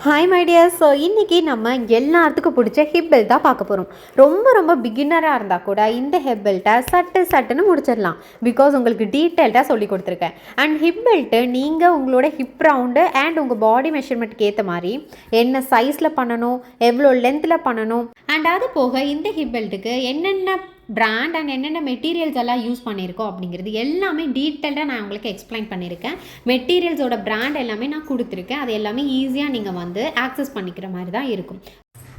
Hi my dear. So இன்றைக்கி நம்ம எல்லாத்துக்கும் பிடிச்ச ஹிப் பெல்ட் தான் பார்க்க போகிறோம். ரொம்ப பிகினராக இருந்தால் கூட இந்த ஹிப் பெல்ட்டை சட்டுன்னு முடிச்சிடலாம். பிகாஸ் உங்களுக்கு டீட்டெயில்டாக சொல்லி கொடுத்துருக்கேன். அண்ட் ஹிப் பெல்ட்டு நீங்கள் உங்களோட ஹிப் ரவுண்டு அண்ட் உங்கள் பாடி மெஷர்மெண்ட்டுக்கு ஏற்ற மாதிரி என்ன சைஸில் பண்ணணும், எவ்வளோ லென்த்தில் பண்ணணும், அண்ட் அது போக இந்த ஹிப் பெல்ட்டுக்கு என்னென்ன பிராண்ட் அண்ட் என்னென்ன மெட்டீரியல்ஸ் எல்லாம் யூஸ் பண்ணியிருக்கோம் அப்படிங்கிறது எல்லாமே டீட்டெயில்டாக நான் உங்களுக்கு எக்ஸ்பிளைன் பண்ணியிருக்கேன். மெட்டீரியல்ஸோட பிராண்ட் எல்லாமே நான் கொடுத்துருக்கேன். அது எல்லாமே ஈஸியாக நீங்கள் வந்து ஆக்சஸ் பண்ணிக்கிற மாதிரி தான் இருக்கும்.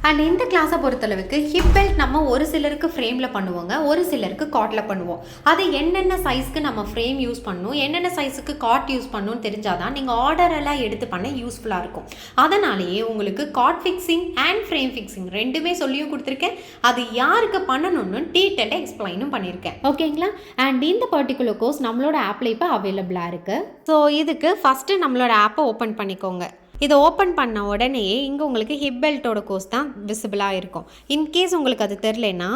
அண்ட் இந்த கிளாஸை பொறுத்தளவுக்கு ஹிப் பெல்ட் நம்ம ஒரு சிலருக்கு ஃப்ரேமில் பண்ணுவோங்க, ஒரு சிலருக்கு காட்டில் பண்ணுவோம். அது என்னென்ன சைஸ்க்கு நம்ம ஃப்ரேம் யூஸ் பண்ணணும், என்னென்ன சைஸுக்கு காட் யூஸ் பண்ணணும்னு தெரிஞ்சால் தான் நீங்கள் ஆர்டரெல்லாம் எடுத்து பண்ண யூஸ்ஃபுல்லாக இருக்கும். அதனாலேயே உங்களுக்கு cot fixing and frame fixing ரெண்டுமே சொல்லியும் கொடுத்துருக்கேன். அது யாருக்கு பண்ணணும்னு டீட்டெயிலாக எக்ஸ்பிளைனும் பண்ணியிருக்கேன். ஓகேங்களா? அண்ட் இந்த பர்டிகுலர் கோர்ஸ் நம்மளோட ஆப்பில் இப்போ அவைலபிளாக இருக்குது. ஸோ இதுக்கு ஃபஸ்ட்டு நம்மளோட ஆப்பை ஓப்பன் பண்ணிக்கோங்க. இதை ஓப்பன் பண்ண உடனே இங்கே உங்களுக்கு ஹிப் பெல்ட்டோட கோர்ஸ் தான் விசிபிளாக இருக்கும். இன்கேஸ் உங்களுக்கு அது தெரிலனா,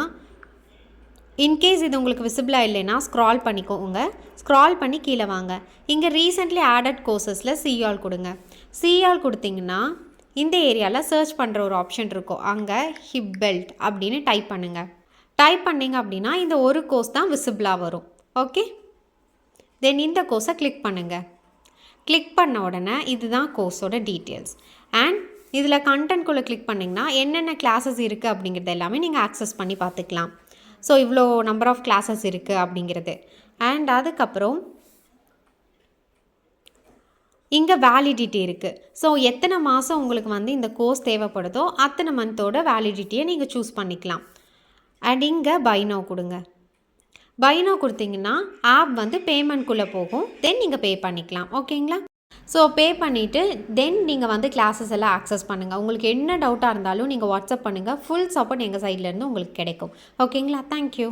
இன்கேஸ் இது உங்களுக்கு விசிபிளாக இல்லைன்னா ஸ்க்ரால் பண்ணிக்கோங்க. ஸ்க்ரால் பண்ணி கீழே வாங்க. இங்கே ரீசெண்ட்லி ஆடட் கோர்சஸில் சிஆல் கொடுங்க. சிஆல் கொடுத்தீங்கன்னா இந்த ஏரியாவில் சர்ச் பண்ணுற ஒரு ஆப்ஷன் இருக்கும். அங்கே ஹிப் பெல்ட் அப்படின்னு டைப் பண்ணுங்கள். டைப் பண்ணிங்க அப்படின்னா இந்த ஒரு கோர்ஸ் தான் விசிபிளாக வரும். ஓகே, தென் இந்த கோர்ஸை கிளிக் பண்ணுங்கள். கிளிக் பண்ண உடனே இதுதான் கோர்ஸோட டீட்டெயில்ஸ். அண்ட் இதில் கண்டென்ட்குள்ளே கிளிக் பண்ணிங்கன்னா என்னென்ன கிளாஸஸ் இருக்குது அப்படிங்கிறது எல்லாமே நீங்கள் ஆக்சஸ் பண்ணி பார்த்துக்கலாம். ஸோ இவ்வளோ நம்பர் ஆஃப் கிளாஸஸ் இருக்குது அப்படிங்கிறது. அண்ட் அதுக்கப்புறம் இங்கே வேலிடிட்டி இருக்குது. ஸோ எத்தனை மாதம் உங்களுக்கு வந்து இந்த கோர்ஸ் தேவைப்படுதோ அத்தனை மந்தோட வேலிடிட்டியை நீங்கள் சூஸ் பண்ணிக்கலாம். அண்ட் இங்கே பை நவ் கொடுங்க. பை நவ் கொடுத்தீங்கன்னா ஆப் வந்து பேமெண்ட்குள்ளே போகும். தென் நீங்கள் பே பண்ணிக்கலாம். ஓகேங்களா? ஸோ பே பண்ணிவிட்டு தென் நீங்கள் வந்து கிளாஸஸ் எல்லாம் ஆக்சஸ் பண்ணுங்கள். உங்களுக்கு என்ன டவுட்டாக இருந்தாலும் நீங்கள் வாட்ஸ்அப் பண்ணுங்கள். ஃபுல் சப்போர்ட் எங்கள் சைட்லேருந்து உங்களுக்கு கிடைக்கும். ஓகேங்களா? தேங்க்யூ.